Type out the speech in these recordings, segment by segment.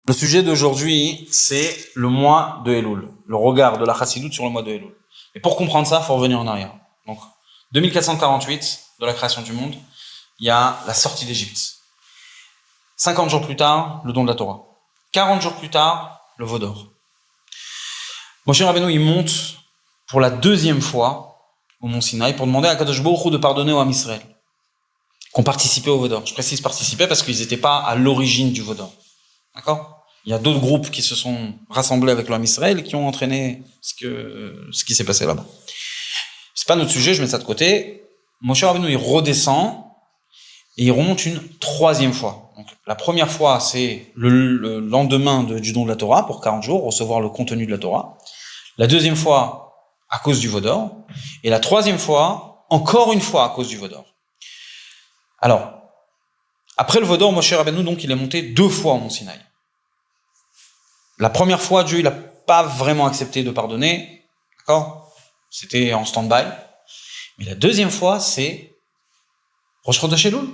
Le sujet d'aujourd'hui, c'est le mois de Elul, le regard de la Chassidoute sur le mois de Elul. Et pour comprendre ça, il faut revenir en arrière. Donc, 2448 de la création du monde, il y a la sortie d'Égypte. 50 jours plus tard, le don de la Torah. 40 jours plus tard, le veau d'or. Moshe Rabbeinu, il monte pour la deuxième fois au mont Sinaï pour demander à Kadosh Baruch Hu de pardonner aux Ham Israël qui ont participé au veau d'or. Je précise participer parce qu'ils n'étaient pas à l'origine du veau d'or. D'accord ? Il y a d'autres groupes qui se sont rassemblés avec le Ham Israël et qui ont entraîné ce qui s'est passé là-bas. C'est pas notre sujet, je mets ça de côté. Moshe Rabbeinu, il redescend et il remonte une troisième fois. Donc, la première fois, c'est le lendemain du don de la Torah, pour 40 jours, recevoir le contenu de la Torah. La deuxième fois, à cause du veau d'or. Et la troisième fois, encore une fois, à cause du veau d'or. Alors, après le veau d'or, Moshe Rabbeinu, donc, il est monté 2 fois au mont Sinaï. La première fois, Dieu, il n'a pas vraiment accepté de pardonner. D'accord ? C'était en stand-by. Mais la deuxième fois, c'est Rosh Chodesh Elul.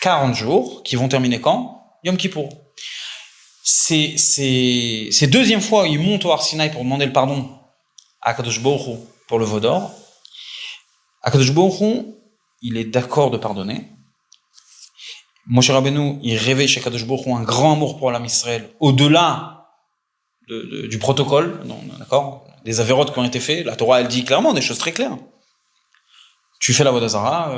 40 jours, qui vont terminer quand ? Yom Kippour. C'est deuxième fois où il monte au Har Sinaï pour demander le pardon à Kadosh Baruch Hu pour le veau d'or. Kadosh Baruch Hu, il est d'accord de pardonner. Moshe Rabbeinu, il réveille chez Kadosh Baruch Hu un grand amour pour l'âme Israël, au-delà du protocole, d'accord, des avérotes qui ont été faits. La Torah, elle dit clairement des choses très claires. Tu fais la Avodah Zara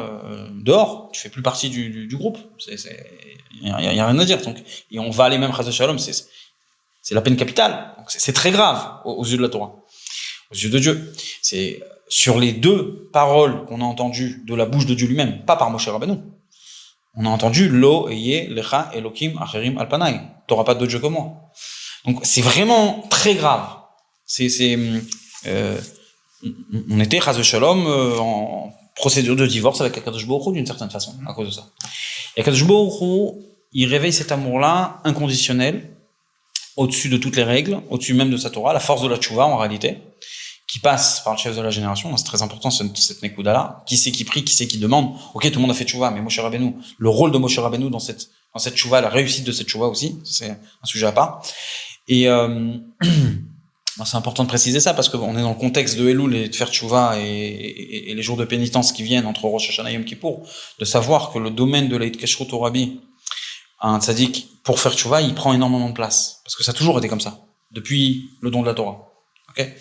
dehors, tu fais plus partie du groupe. Il y a rien à dire. Donc, et on va aller même Chas Shalom, c'est la peine capitale. Donc, c'est très grave aux yeux de la Torah, aux yeux de Dieu. C'est sur les 2 paroles qu'on a entendues de la bouche de Dieu lui-même, pas par Moshe Rabbeinu. On a entendu Lo eye lecha Elokim acherim al panai. T'auras pas d'autre Dieu que moi. Donc c'est vraiment très grave. On était Chas Shalom en procédure de divorce avec Akadosh Baruch Hu d'une certaine façon, à cause de ça. Et Akadosh Baruch Hu, il réveille cet amour-là inconditionnel, au-dessus de toutes les règles, au-dessus même de sa Torah, la force de la tchouva en réalité, qui passe par le chef de la génération. C'est très important cette Nekuda-là. Qui c'est qui prie, qui c'est qui demande. Ok, tout le monde a fait tchouva, mais Moshe Rabbeinu, le rôle de Moshe Rabbeinu dans cette tchouva, la réussite de cette tchouva aussi, c'est un sujet à part. Et c'est important de préciser ça parce qu'on est dans le contexte de Elul et de faire tchouva et les jours de pénitence qui viennent entre Rosh Hashanah et Yom Kippour, de savoir que le domaine de l'Aïd Kashrut au Rabbi, un tzaddik, pour faire tchouva, il prend énormément de place. Parce que ça a toujours été comme ça, depuis le don de la Torah. Okay,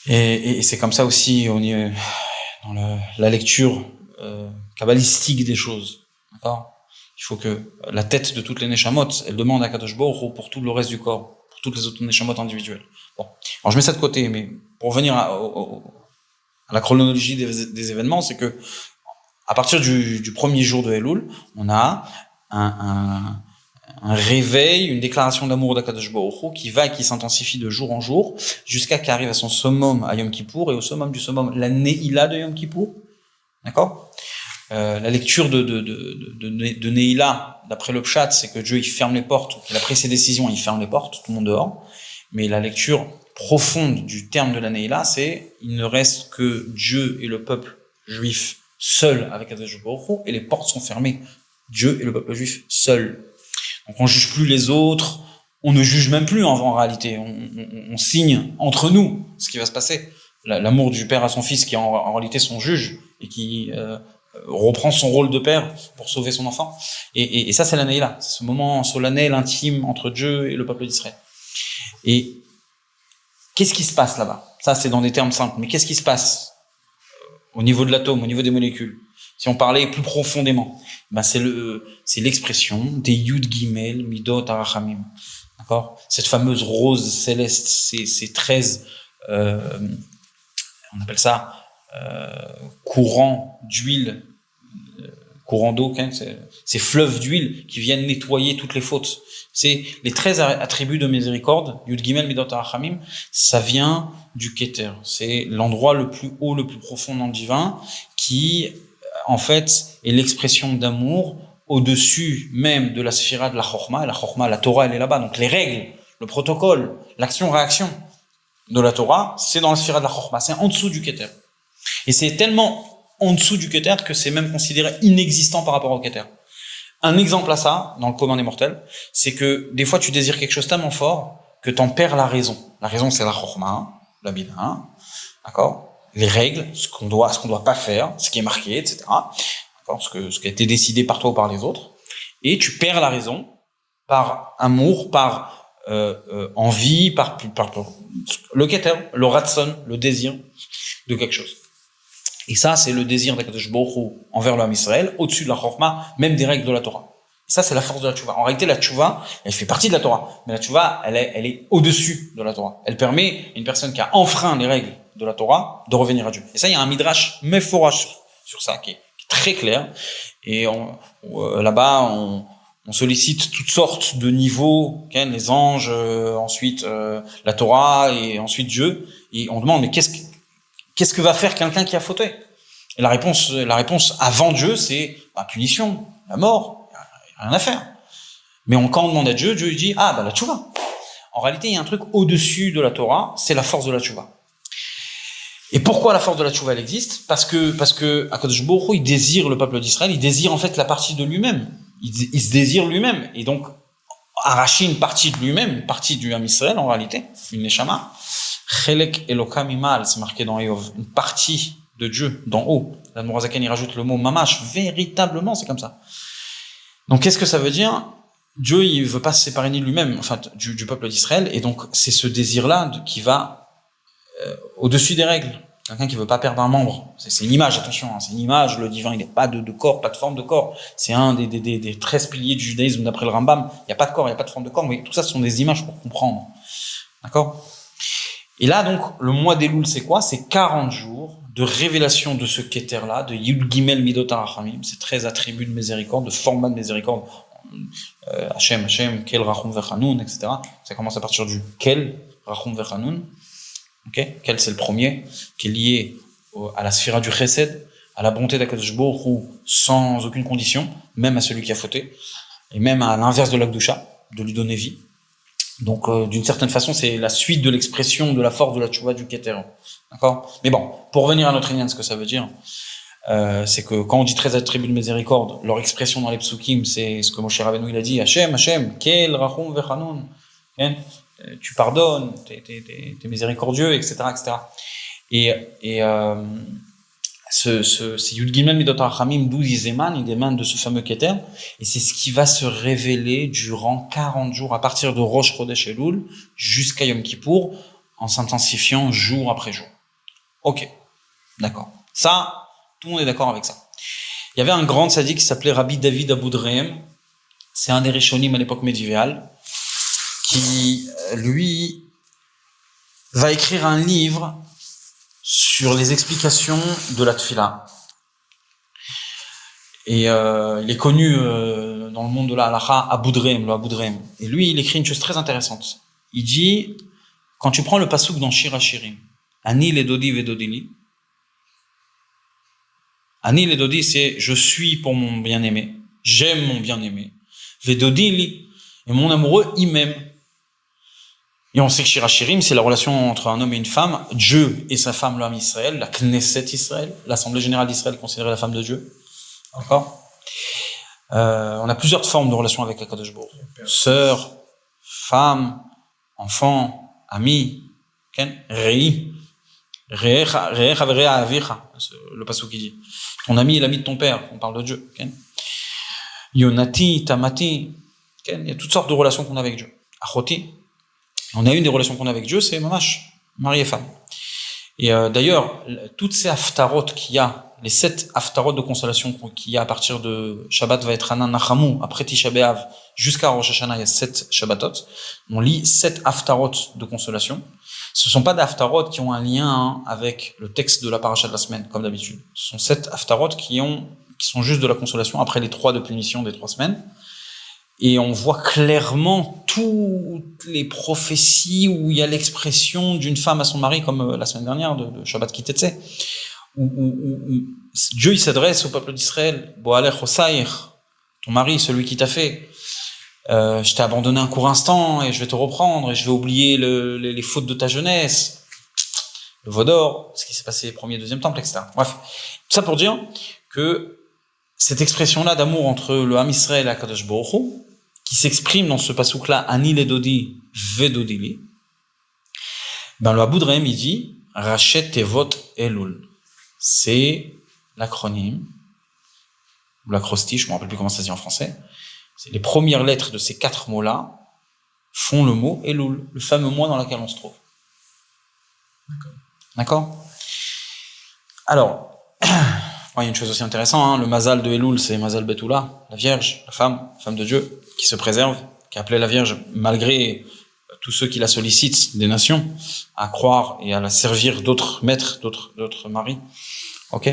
et c'est comme ça aussi dans la lecture kabbalistique des choses. D'accord ? Il faut que la tête de toutes les neshamot, elle demande à Kadosh Baruch Hu pour tout le reste du corps, pour toutes les autres neshamot individuelles. Bon, alors je mets ça de côté, mais pour revenir à la chronologie des événements, c'est que à partir du premier jour de Elul, on a un réveil, une déclaration d'amour d'Akadosh Baruch Hu qui s'intensifie de jour en jour, jusqu'à qu'il arrive à son summum à Yom Kippour, et au summum du summum, la Neila de Yom Kippour. D'accord ? La lecture de Neila, d'après le Pshat, c'est que Dieu il ferme les portes, qu'il a pris ses décisions, il ferme les portes, tout le monde dehors. Mais la lecture profonde du terme de la Neila, c'est il ne reste que Dieu et le peuple juif seuls avec Akadosh Baruch Hu, et les portes sont fermées. Dieu et le peuple juif seuls. Donc on juge plus les autres, on ne juge même plus en réalité. On signe entre nous ce qui va se passer. L'amour du père à son fils qui est en réalité son juge et qui reprend son rôle de père pour sauver son enfant. Et ça, c'est la Neila. C'est ce moment solennel, intime entre Dieu et le peuple d'Israël. Et qu'est-ce qui se passe là-bas ? Ça, c'est dans des termes simples. Mais qu'est-ce qui se passe au niveau de l'atome, au niveau des molécules ? Si on parlait plus profondément, c'est l'expression des Yud Gimel Midot Arachamim. D'accord ? Cette fameuse rose céleste, ces 13, on appelle ça courants d'huile, courants d'eau, ces fleuves d'huile qui viennent nettoyer toutes les fautes. C'est les 13 attributs de miséricorde, Yud Gimel Midot Arachamim, ça vient du Keter. C'est l'endroit le plus haut, le plus profond dans le divin, qui en fait est l'expression d'amour au-dessus même de la sphira de la Chorma. La Chorma, la Torah, elle est là-bas. Donc les règles, le protocole, l'action-réaction de la Torah, c'est dans la sphira de la Chorma, c'est en dessous du Keter. Et c'est tellement en dessous du Keter que c'est même considéré inexistant par rapport au Keter. Un exemple à ça, dans le commun des mortels, c'est que des fois tu désires quelque chose tellement fort que t'en perds la raison. La raison, c'est la chorma, la bina, d'accord? Les règles, ce qu'on doit pas faire, ce qui est marqué, etc. D'accord? Ce qui a été décidé par toi ou par les autres. Et tu perds la raison par amour, par envie, par le keter, le ratson, le désir de quelque chose. Et ça, c'est le désir d'Akadosh Baruch Hu envers l'homme Israël, au-dessus de la chorma, même des règles de la Torah. Et ça, c'est la force de la tchouva. En réalité, la tchouva, elle fait partie de la Torah. Mais la tchouva, elle est au-dessus de la Torah. Elle permet à une personne qui a enfreint les règles de la Torah de revenir à Dieu. Et ça, il y a un midrash méphorach sur ça, qui est très clair. Et là-bas, on sollicite toutes sortes de niveaux, les anges, ensuite la Torah, et ensuite Dieu. Et on demande, mais qu'est-ce que va faire quelqu'un qui a fauté? Et la réponse avant Dieu, c'est la punition, la mort, il n'y a rien à faire. Mais quand on demande à Dieu, Dieu lui dit, la tchouva. En réalité, il y a un truc au-dessus de la Torah, c'est la force de la tchouva. Et pourquoi la force de la tchouva, elle existe? Parce que Akadosh Baruch Hu, il désire le peuple d'Israël, il désire en fait la partie de lui-même. Il se désire lui-même. Et donc, arracher une partie de lui-même, une partie du Ham Israël, en réalité, une neshama, Chelek Elokam Imal, c'est marqué dans Eov, une partie de Dieu d'en haut. La Nourazaken, il rajoute le mot mamash, véritablement, c'est comme ça. Donc, qu'est-ce que ça veut dire? Dieu, il veut pas se séparer ni lui-même, enfin, du peuple d'Israël, et donc, c'est ce désir-là qui va au-dessus des règles. Quelqu'un qui veut pas perdre un membre. C'est une image, attention, c'est une image, le divin, il n'est pas de corps, pas de forme de corps. C'est un des 13 piliers du judaïsme d'après le Rambam. Il n'y a pas de corps, il n'y a pas de forme de corps, mais tout ça, ce sont des images pour comprendre. D'accord? Et là, donc, le mois d'Elul, c'est quoi? C'est 40 jours de révélation de ce Keter-là, de Yud Gimel Midot HaRachamim, ces 13 attributs de miséricorde, de format de miséricorde, Hashem, Kel, Rachum Vechanun, etc. Ça commence à partir du Kel, Rachum Vechanun. Okay? Kel, c'est le premier, qui est lié à la sphira du Chesed, à la bonté d'Akadosh Baruch Hu, sans aucune condition, même à celui qui a fauté, et même à l'inverse de l'Akdusha, de lui donner vie. Donc, d'une certaine façon, c'est la suite de l'expression de la force de la tchouva du Keter. D'accord? Mais bon, pour revenir à notre Inyan, ce que ça veut dire, c'est que quand on dit 13 attributs de miséricorde, leur expression dans les psukim, c'est ce que Moshe Rabbeinu il a dit, Hashem, Kel, Rachum, Vechanun, tu pardonnes, t'es miséricordieux, etc., etc. Et c'est Yud Gimel Midot HaRachamim, d'où il émane de ce fameux Keter, et c'est ce qui va se révéler durant 40 jours, à partir de Rosh Chodesh Elul, jusqu'à Yom Kippour, en s'intensifiant jour après jour. Ok, d'accord. Ça, tout le monde est d'accord avec ça. Il y avait un grand tzaddik qui s'appelait Rabbi David Aboudrehem, c'est un des Rishonim à l'époque médiévale, qui, lui, va écrire un livre sur les explications de la tfila. Et il est connu dans le monde de la halacha, Aboudrehem, le Aboudrehem. Et lui, il écrit une chose très intéressante. Il dit, quand tu prends le pasouk dans Shir HaShirim, Ani ledodi vedodili, Ani ledodi, c'est je suis pour mon bien-aimé, j'aime mon bien-aimé, vedodili, et mon amoureux, il m'aime. Et on sait que Shir HaShirim, c'est la relation entre un homme et une femme, Dieu et sa femme, l'homme Israël, la Knesset Israël, l'Assemblée Générale d'Israël considérée la femme de Dieu. D'accord? On a plusieurs formes de relations avec Akadosh Baruch Hu. Sœur, femme, enfant, ami, Rei. Re'echa ve're'a avicha, le passage qui dit. Ton ami est l'ami de ton père, on parle de Dieu. Yonati, Tamati, il y a toutes sortes de relations qu'on a avec Dieu. Achoti. On a une des relations qu'on a avec Dieu, c'est mamash, mari et femme. Et d'ailleurs, toutes ces haftarot qu'il y a, les 7 haftarot de consolation qu'il y a à partir de Shabbat Vaetrana Nachamu, après Tisha B'Av, jusqu'à Rosh Hashanah, il y a 7 Shabbatot. On lit 7 haftarot de consolation. Ce ne sont pas des haftarot qui ont un lien avec le texte de la paracha de la semaine, comme d'habitude. Ce sont 7 haftarot qui sont juste de la consolation après les 3 de punition des 3 semaines. Et on voit clairement toutes les prophéties où il y a l'expression d'une femme à son mari, comme la semaine dernière de Shabbat Kitetse, où Dieu il s'adresse au peuple d'Israël, Boalech Hosaïr, ton mari, celui qui t'a fait, je t'ai abandonné un court instant et je vais te reprendre et je vais oublier les fautes de ta jeunesse, le Vaudor, ce qui s'est passé premier et deuxième temple, etc. Bref, tout ça pour dire que cette expression-là d'amour entre le Ham Israël et Akadosh Baruch Hu, qui s'exprime dans ce pasouk-là, Ani ledodi vedodili, ben le Aboudrehem, il dit, Rachet Tevot Elul. C'est l'acronyme, ou l'acrostiche, je ne me rappelle plus comment ça se dit en français. C'est les premières lettres de ces 4 mots-là font le mot Elul, le fameux mois dans lequel on se trouve. D'accord. Alors, il y a une chose aussi intéressante, hein, le mazal de Elul, c'est Mazal Betula, la Vierge, la femme de Dieu, qui se préserve, qui est appelée la Vierge, malgré tous ceux qui la sollicitent, des nations, à croire et à la servir d'autres maîtres, d'autres maris. Ok.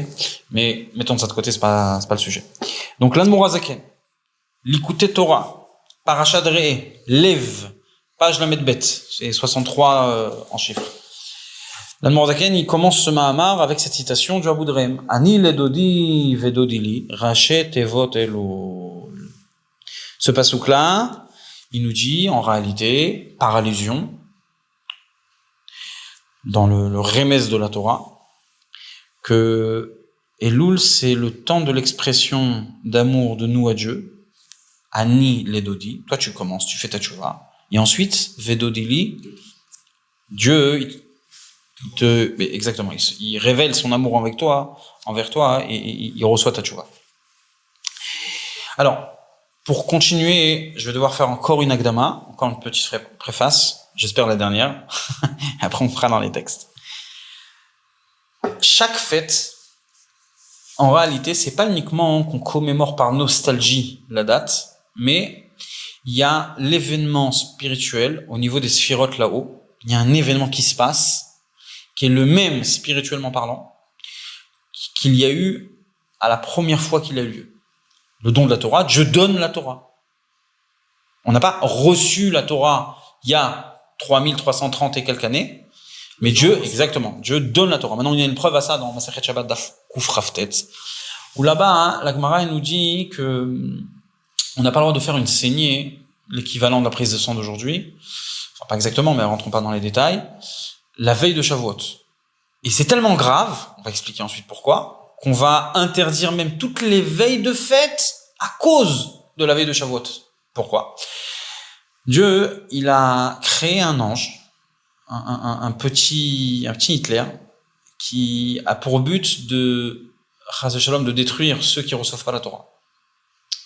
Mais mettons ça de côté, c'est pas le sujet. Donc l'Admor HaZaken, l'Ikouté Torah, Parashat Re'eh, Lev, page Lamed Bet, c'est 63 en chiffres. L'Admor HaZaken, il commence ce Mahamar avec cette citation du Aboudrehem. Ani ledodi vedodili, rachet tevot elul. Ce pasouk-là, il nous dit, en réalité, par allusion, dans le remez de la Torah, que Elul, c'est le temps de l'expression d'amour de nous à Dieu. Ani ledodi, toi tu commences, tu fais ta tchouva. Et ensuite, vedodili, Dieu, exactement, il révèle son amour envers toi, et il reçoit ta tchouva. Alors, pour continuer, je vais devoir faire encore une akdama, encore une petite préface, j'espère la dernière, après on fera dans les textes. Chaque fête, en réalité, c'est pas uniquement qu'on commémore par nostalgie la date, mais il y a l'événement spirituel au niveau des sphirotes là-haut. Il y a un événement qui se passe, qui est le même spirituellement parlant, qu'il y a eu à la première fois qu'il a eu lieu. Le don de la Torah, Dieu donne la Torah. On n'a pas reçu la Torah il y a 3330 et quelques années, mais Dieu donne la Torah. Maintenant, il y a une preuve à ça dans Masechet Shabbat Daf Kuf Raftet, où là-bas, la Gemara nous dit que on n'a pas le droit de faire une saignée, l'équivalent de la prise de sang d'aujourd'hui, enfin pas exactement, mais rentrons pas dans les détails, la veille de Shavuot. Et c'est tellement grave, on va expliquer ensuite pourquoi, qu'on va interdire même toutes les veilles de fête à cause de la veille de Shavuot. Pourquoi ? Dieu, il a créé un ange, un petit Hitler, qui a pour but de détruire ceux qui ne reçoivent pas la Torah.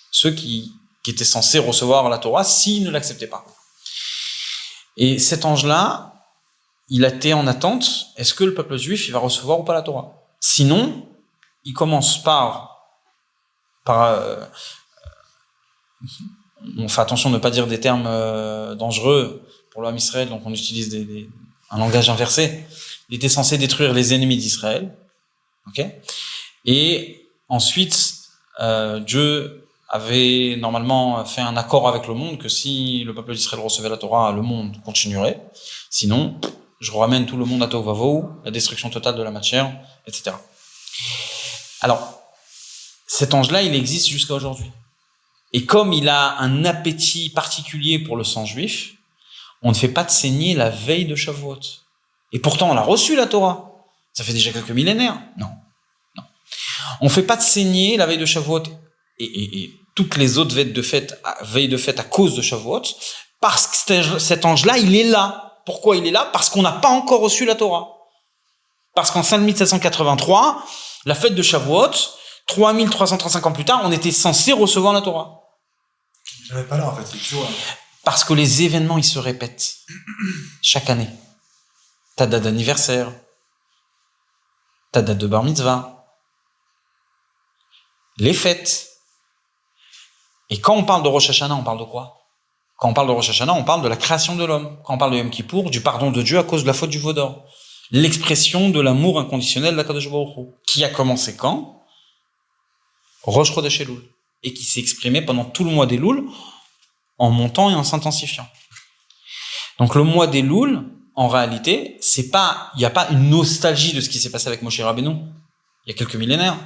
Ceux qui étaient censés recevoir la Torah s'ils ne l'acceptaient pas. Et cet ange-là, il a été en attente, est-ce que le peuple juif il va recevoir ou pas la Torah ? Sinon, il commence on fait attention de ne pas dire des termes dangereux pour l'homme Israël, donc on utilise un langage inversé. Il était censé détruire les ennemis d'Israël, ok ? Et ensuite, Dieu avait normalement fait un accord avec le monde que si le peuple d'Israël recevait la Torah, le monde continuerait. Sinon, je ramène tout le monde à Tohu Vavohu, la destruction totale de la matière, etc. Alors, cet ange-là, il existe jusqu'à aujourd'hui. Et comme il a un appétit particulier pour le sang juif, on ne fait pas de saignée la veille de Shavuot. Et pourtant, on a reçu la Torah. Ça fait déjà quelques millénaires. Non. On ne fait pas de saignée la veille de Shavuot et toutes les autres veilles de fête à cause de Shavuot, parce que cet ange-là, il est là. Pourquoi il est là ? Parce qu'on n'a pas encore reçu la Torah. Parce qu'en 5783, la fête de Shavuot, 3335 ans plus tard, on était censé recevoir la Torah. J'avais pas là, en fait, c'est toujours... Parce que les événements, ils se répètent chaque année. Ta date d'anniversaire, ta date de bar mitzvah, les fêtes. Et quand on parle de Rosh Hashanah, on parle de quoi ? Quand on parle de Rosh Hashanah, on parle de la création de l'homme. Quand on parle de Yom Kippour, du pardon de Dieu à cause de la faute du veau d'or. L'expression de l'amour inconditionnel d'Akadosh Baruch Hu, qui a commencé quand ? Rosh Chodesh Elul. Et qui s'est exprimé pendant tout le mois d'Elul, en montant et en s'intensifiant. Donc le mois d'Elul, en réalité, il n'y a pas une nostalgie de ce qui s'est passé avec Moshe Rabbeinu, il y a quelques millénaires.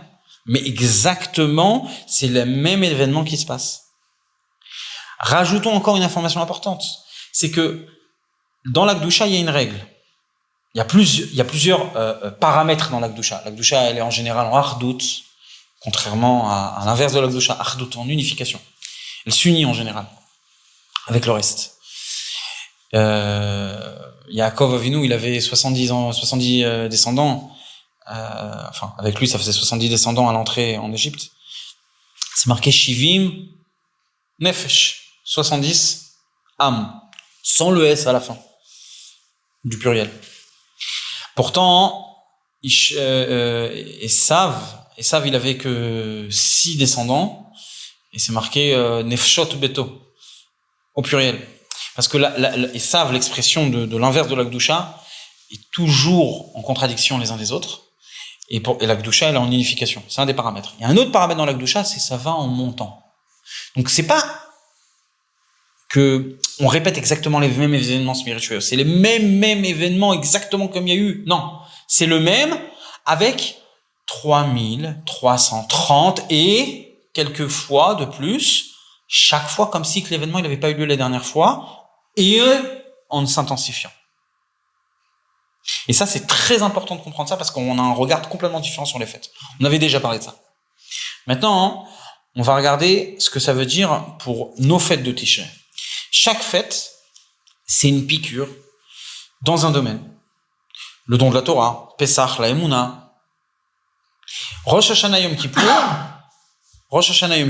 Mais exactement, c'est le même événement qui se passe. Rajoutons encore une information importante, c'est que dans l'Akdoucha, il y a une règle. Il y a plusieurs paramètres dans l'Akdoucha. L'Akdoucha, elle est en général en Ardout, Contrairement à l'inverse de la Gdusha, Achdut, en unification. Elle s'unit en général avec le reste. Yaakov Avinu, il avait 70 descendants. Avec lui, ça faisait 70 descendants à l'entrée en Égypte. C'est marqué Shivim Nefesh, 70 âmes, sans le S à la fin du pluriel. Pourtant, Esav, il avait que 6 descendants, et c'est marqué Nefshot Beto, au pluriel. Parce que Esav, l'expression de l'inverse de la Gdusha, est toujours en contradiction les uns des autres, et la Gdusha, elle est en unification. C'est un des paramètres. Il y a un autre paramètre dans la Gdusha, c'est ça va en montant. Donc c'est pas que on répète exactement les mêmes événements spirituels, c'est les mêmes événements exactement comme il y a eu. Non, c'est le même avec 3330 et quelques fois de plus, chaque fois comme si que l'événement il n'avait pas eu lieu la dernière fois, et en s'intensifiant. Et ça, c'est très important de comprendre ça parce qu'on a un regard complètement différent sur les fêtes. On avait déjà parlé de ça. Maintenant, on va regarder ce que ça veut dire pour nos fêtes de Tishrei. Chaque fête, c'est une piqûre dans un domaine. Le don de la Torah, Pesach, la Emouna. Rosh Hashanah Yom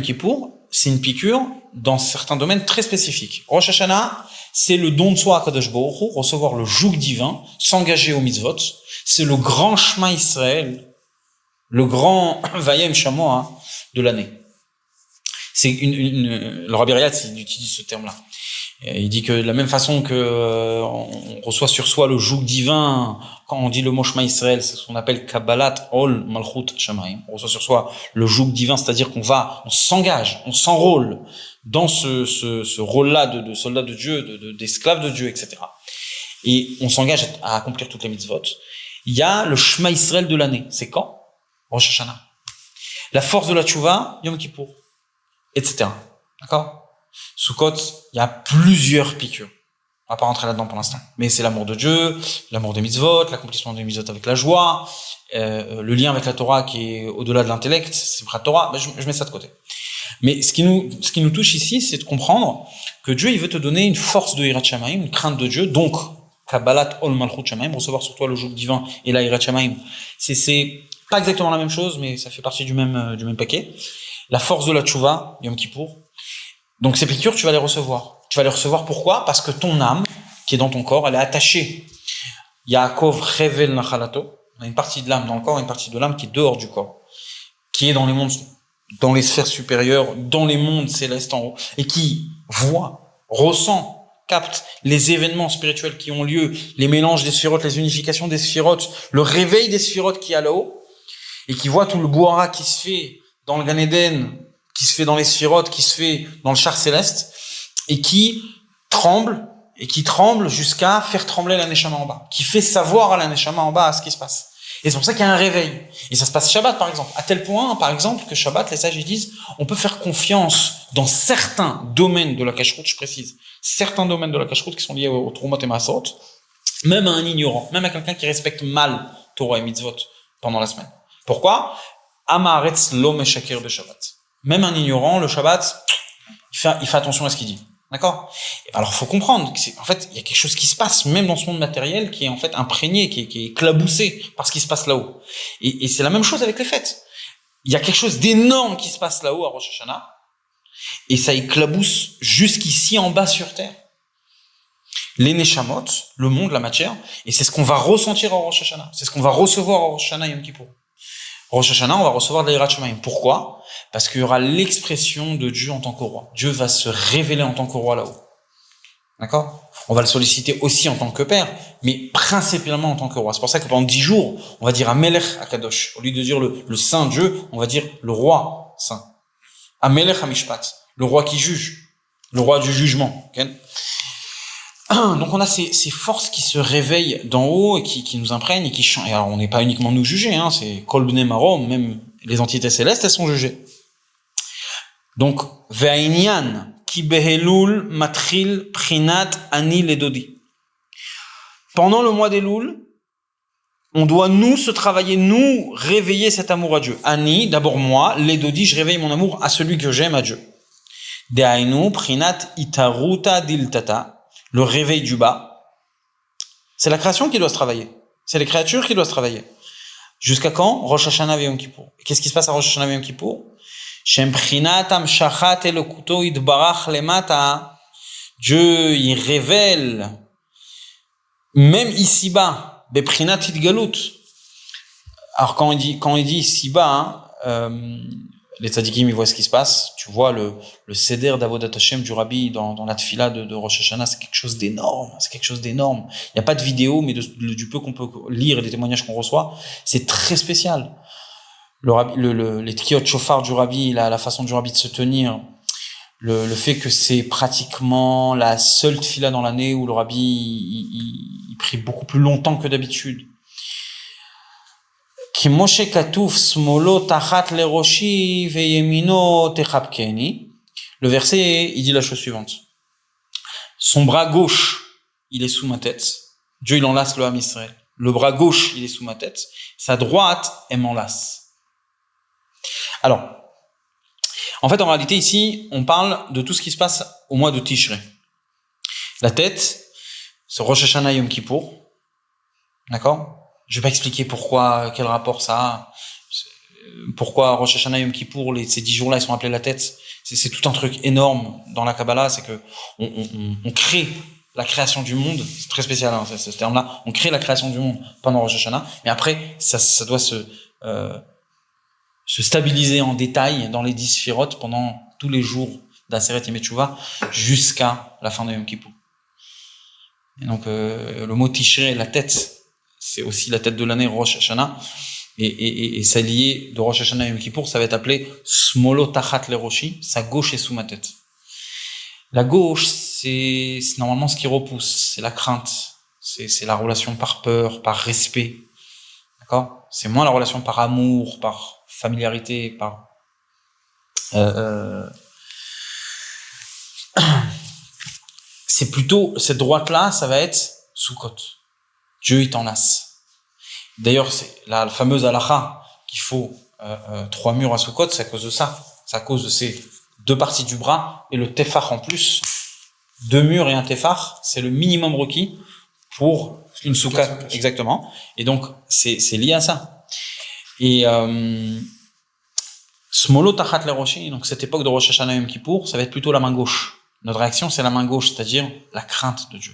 Kippour, c'est une piqûre dans certains domaines très spécifiques. Rosh Hashanah, c'est le don de soi à Kadosh Baruch Hu, recevoir le joug divin, s'engager au mitzvot. C'est le grand Shema Israël, le grand Vayem Shamoa de l'année. C'est le Rabbi Riyad, il utilise ce terme-là. Il dit que de la même façon que on reçoit sur soi le joug divin quand on dit le mot Shema Israël, c'est ce qu'on appelle Kabbalat Ol Malchut Shamayim. On reçoit sur soi le joug divin, c'est-à-dire on s'engage, on s'enrôle dans ce rôle-là de soldat de Dieu, d'esclave de Dieu, etc. Et on s'engage à accomplir toutes les mitzvot. Il y a le Shema Israël de l'année. C'est quand? Rosh Hashanah. La force de la Tchouva, Yom Kippour, etc. D'accord? Sukkot, il y a plusieurs piqûres. On va pas rentrer là-dedans pour l'instant. Mais c'est l'amour de Dieu, l'amour des mitzvot, l'accomplissement des mitzvot avec la joie, le lien avec la Torah qui est au-delà de l'intellect, c'est la Torah, je mets ça de côté. Mais ce qui nous touche ici, c'est de comprendre que Dieu, il veut te donner une force de Hirat Shamayim, une crainte de Dieu, donc, Kabbalat Ol Malchut Shamayim, recevoir sur toi le joug divin et la Hirat Shamayim. C'est pas exactement la même chose, mais ça fait partie du même paquet. La force de la Tchouva, Yom Kippour. Donc ces piqûres, tu vas les recevoir. Tu vas les recevoir pourquoi? Parce que ton âme, qui est dans ton corps, elle est attachée. Yaakov Revel Nachalato. On a une partie de l'âme dans le corps, une partie de l'âme qui est dehors du corps, qui est dans les mondes, dans les sphères supérieures, dans les mondes célestes en haut, et qui voit, ressent, capte les événements spirituels qui ont lieu, les mélanges des sphirotes, les unifications des sphirotes, le réveil des sphirotes qui est là-haut, et qui voit tout le bouhara qui se fait dans le Gan Eden, qui se fait dans les sphirotes, qui se fait dans le char céleste, et qui tremble jusqu'à faire trembler la Neshama en bas, qui fait savoir à la Neshama en bas ce qui se passe. Et c'est pour ça qu'il y a un réveil. Et ça se passe Shabbat, par exemple. À tel point, par exemple, que Shabbat, les sages ils disent, on peut faire confiance dans certains domaines de la cacheroute, je précise, certains domaines de la cacheroute qui sont liés au Trumot et Maasot, même à un ignorant, même à quelqu'un qui respecte mal Torah et Mitzvot pendant la semaine. Pourquoi? Amaretz lo meshaker be Shabbat. Même un ignorant, le Shabbat, il fait attention à ce qu'il dit. D'accord? Alors, faut comprendre que en fait, il y a quelque chose qui se passe, même dans ce monde matériel, qui est en fait imprégné, qui est éclaboussé par ce qui se passe là-haut. Et c'est la même chose avec les fêtes. Il y a quelque chose d'énorme qui se passe là-haut à Rosh Hashanah, et ça éclabousse jusqu'ici en bas sur terre. Les Neshamot, le monde, la matière, et c'est ce qu'on va ressentir à Rosh Hashanah. C'est ce qu'on va recevoir à Rosh Hashanah Yom Kippour. Rosh Hashanah, on va recevoir de la Hirat Shamayim. Pourquoi? Parce qu'il y aura l'expression de Dieu en tant que roi. Dieu va se révéler en tant que roi là-haut. D'accord? On va le solliciter aussi en tant que père, mais principalement en tant que roi. C'est pour ça que pendant 10 jours, on va dire Amelech Akadosh. Au lieu de dire le saint Dieu, on va dire le roi saint. Amelech Hamishpat. Le roi qui juge. Le roi du jugement. Okay? Donc on a ces forces qui se réveillent d'en haut et qui nous imprègnent et qui chantent. Et alors on n'est pas uniquement nous juger, hein, c'est Kol Bnei Marom, même les entités célestes, elles sont jugées. Donc, Ve'ainyan, ki behelul matril prinat ani ledodi. Pendant le mois d'Elul, on doit nous se travailler, nous réveiller cet amour à Dieu. Ani, d'abord moi, les dodi, je réveille mon amour à celui que j'aime à Dieu. Dehainu, prinat itaruta diltata, le réveil du bas. C'est la création qui doit se travailler. C'est les créatures qui doivent se travailler. Jusqu'à quand? Rosh Hashanah et Yom Kippour. Qu'est-ce qui se passe à Rosh Hashanah et Yom Kippour? Shem prinat amshachat elokuto idbarach lemata. Dieu, il révèle, même ici-bas, beprinat idgalut. Alors quand il dit ici-bas, les tzadikim, ils voient ce qui se passe. Tu vois le seder d'Avodat Hashem du Rabbi dans la tfila de Rosh Hashanah, c'est quelque chose d'énorme. C'est quelque chose d'énorme. Il n'y a pas de vidéo, mais du peu qu'on peut lire et des témoignages qu'on reçoit, c'est très spécial. Les tkiot shofar du Rabbi, la façon du Rabbi de se tenir, le fait que c'est pratiquement la seule tfila dans l'année où le Rabbi il prie beaucoup plus longtemps que d'habitude. Le verset, il dit la chose suivante. Son bras gauche, il est sous ma tête. Dieu, il enlace le Ham Israël. Le bras gauche, il est sous ma tête. Sa droite, elle m'enlace. Alors, en fait, en réalité, ici, on parle de tout ce qui se passe au mois de Tishrei. La tête, c'est Rosh Hashanah Yom Kippour. D'accord? Je vais pas expliquer pourquoi, quel rapport ça a. Pourquoi Rosh Hashanah Yom Kippour, ces 10 jours-là, ils sont appelés la tête. C'est tout un truc énorme dans la Kabbalah, c'est que on crée la création du monde. C'est très spécial, hein, ce terme-là. On crée la création du monde pendant Rosh Hashanah, mais après, ça doit se stabiliser en détail dans les 10 sphirotes pendant tous les jours d'Aseret Yemei Teshuvah jusqu'à la fin de Yom Kippour. Et donc, le mot Tishrei, la tête, c'est aussi la tête de l'année Rosh Hashanah, et ça lié de Rosh Hashanah et Yom Kippour, ça va être appelé Smolo Tachat Leroshi, sa gauche est sous ma tête. La gauche, c'est normalement ce qui repousse, c'est la crainte, c'est la relation par peur, par respect, d'accord? C'est moins la relation par amour, par familiarité, par c'est plutôt cette droite-là, ça va être Sukkot. Dieu, il t'enlace. D'ailleurs, c'est la fameuse halakha qu'il faut 3 murs à Sukkot, c'est à cause de ça. C'est à cause de ces 2 parties du bras et le tefach en plus. 2 murs et un tefach, c'est le minimum requis pour une soukha. Exactement. Et donc, c'est lié à ça. Et Smolo Tachat Leroshi, donc cette époque de Rosh Hashanah Yom Kippour, ça va être plutôt la main gauche. Notre réaction, c'est la main gauche, c'est-à-dire la crainte de Dieu.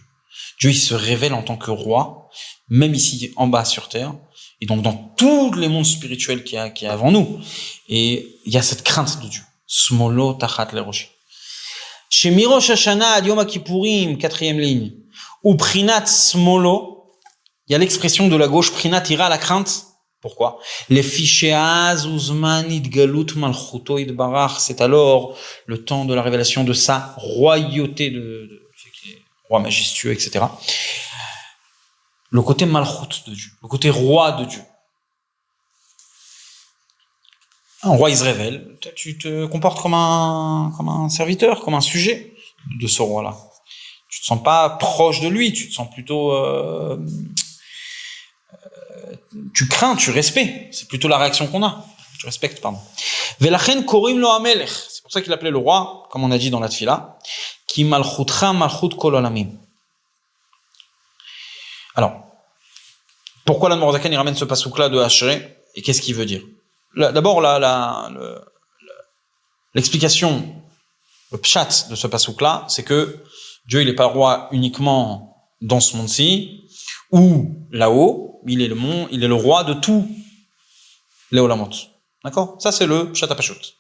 Dieu, il se révèle en tant que roi, même ici en bas sur terre, et donc dans tous les mondes spirituels qu'il y a avant nous. Et il y a cette crainte de Dieu. Smolo Tachat Leroshi. Chez Mirosh Hashanah ad Yom Kippourim, 4e ligne, ou Prinat Smolo, il y a l'expression de la gauche, Prinat ira la crainte. Pourquoi? Les fichéaz uzman idgalut malchuto idbarach, c'est alors le temps de la révélation de sa royauté de roi majestueux, etc. Le côté malchut de Dieu, le côté roi de Dieu. Un roi, il se révèle, tu te comportes comme un serviteur, comme un sujet de ce roi-là. Tu te sens pas proche de lui, tu te sens plutôt tu crains, tu respectes. C'est plutôt la réaction qu'on a. Tu respectes, pardon. Velachen korim lo hamelech. C'est pour ça qu'il appelait le roi, comme on a dit dans la tfila, ki malchutra malchut kol olamim. Alors, pourquoi l'Admor Zaken il ramène ce pasouk-là de Hachré et qu'est-ce qu'il veut dire? D'abord, l'explication, le pshat de ce pasouk-là, c'est que Dieu il n'est pas roi uniquement dans ce monde-ci ou là-haut, il est le roi de tous les olamot. D'accord? Ça, c'est le pshat apashut.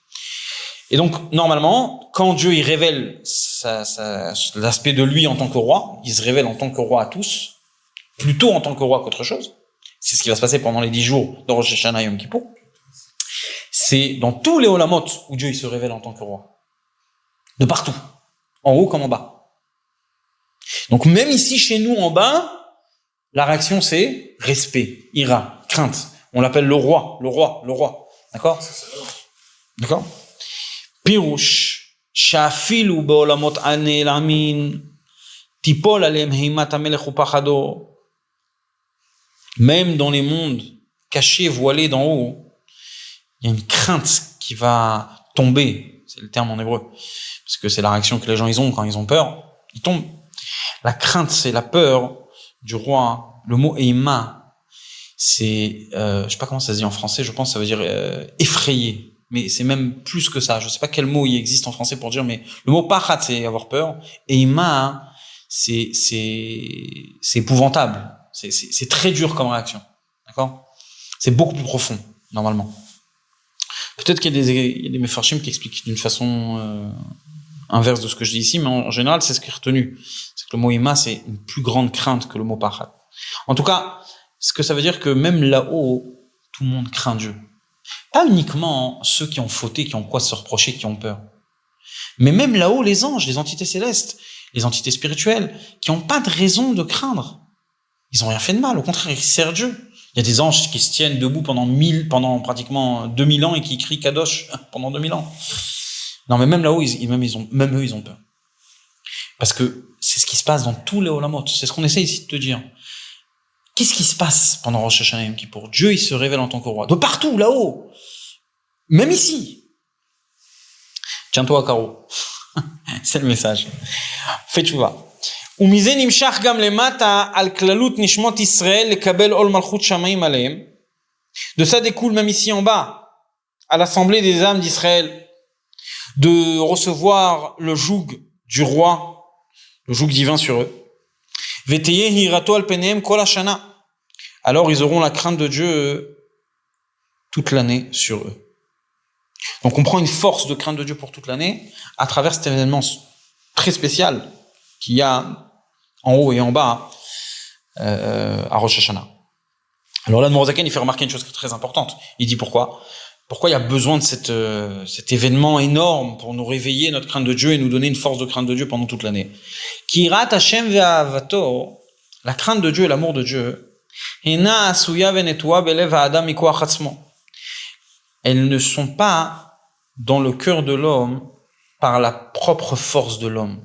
Et donc, normalement, quand Dieu il révèle l'aspect de lui en tant que roi, il se révèle en tant que roi à tous, plutôt en tant que roi qu'autre chose. C'est ce qui va se passer pendant les 10 jours de Rosh Hashanah Yom Kippour. C'est dans tous les olamot où Dieu il se révèle en tant que roi. De partout. En haut comme en bas. Donc même ici chez nous en bas, la réaction c'est respect, ira, crainte. On l'appelle le roi. D'accord? D'accord? Pirouche, shafilu beolamot anelamin, tipol alem heimat hamelech upachado. même dans les mondes cachés, voilés d'en haut, il y a une crainte qui va tomber. C'est le terme en hébreu. Parce que c'est la réaction que les gens ils ont quand ils ont peur. Ils tombent. La crainte, c'est la peur du roi. Le mot Eima, c'est, je sais pas comment ça se dit en français, je pense que ça veut dire effrayé. Mais c'est même plus que ça. Je sais pas quel mot il existe en français pour dire, mais le mot pachat, c'est avoir peur. Eima, c'est épouvantable. C'est très dur comme réaction. D'accord? C'est beaucoup plus profond, normalement. Peut-être qu'il y a des mefarshim qui expliquent d'une façon inverse de ce que je dis ici, mais en général, c'est ce qui est retenu. C'est que le mot ima, c'est une plus grande crainte que le mot pachat. En tout cas, ce que ça veut dire que même là-haut, tout le monde craint Dieu. Pas uniquement ceux qui ont fauté, qui ont quoi se reprocher, qui ont peur. Mais même là-haut, les anges, les entités célestes, les entités spirituelles, qui n'ont pas de raison de craindre. Ils n'ont rien fait de mal, au contraire, ils servent Dieu. Il y a des anges qui se tiennent debout pendant pratiquement 2000 ans et qui crient Kadosh pendant 2000 ans. Non, mais même là-haut, même eux, ils ont peur. Parce que c'est ce qui se passe dans tous les Olamot. C'est ce qu'on essaie ici de te dire. Qu'est-ce qui se passe pendant Rosh Hashanah et Yom Kippour? Dieu, il se révèle en tant que roi. De partout, là-haut. Même ici. Tiens-toi à carreau. C'est le message. Fais tchouva. ומזה נמשך גם למטה על כללות נשמות ישראל לקבל עול מלכות שמיים עליהם. De ça découle même ici en bas, à l'assemblée des âmes d'Israël, de recevoir le joug du roi, le joug divin sur eux. ותהיה היראתו על פניהם כל השנה. Alors ils auront la crainte de Dieu toute l'année sur eux. Donc on prend une force de crainte de Dieu pour toute l'année à travers cet événement très spécial qu'il y a en haut et en bas à Rosh Hashanah. Alors là, Mourazaken, il fait remarquer une chose qui est très importante. Il dit pourquoi il y a besoin de cet événement énorme pour nous réveiller notre crainte de Dieu et nous donner une force de crainte de Dieu pendant toute l'année. Kirat Hashem ve'avato, la crainte de Dieu et l'amour de Dieu, hena asuya ve'netua belev ha'adam mikoach atzmo. Elles ne sont pas dans le cœur de l'homme par la propre force de l'homme.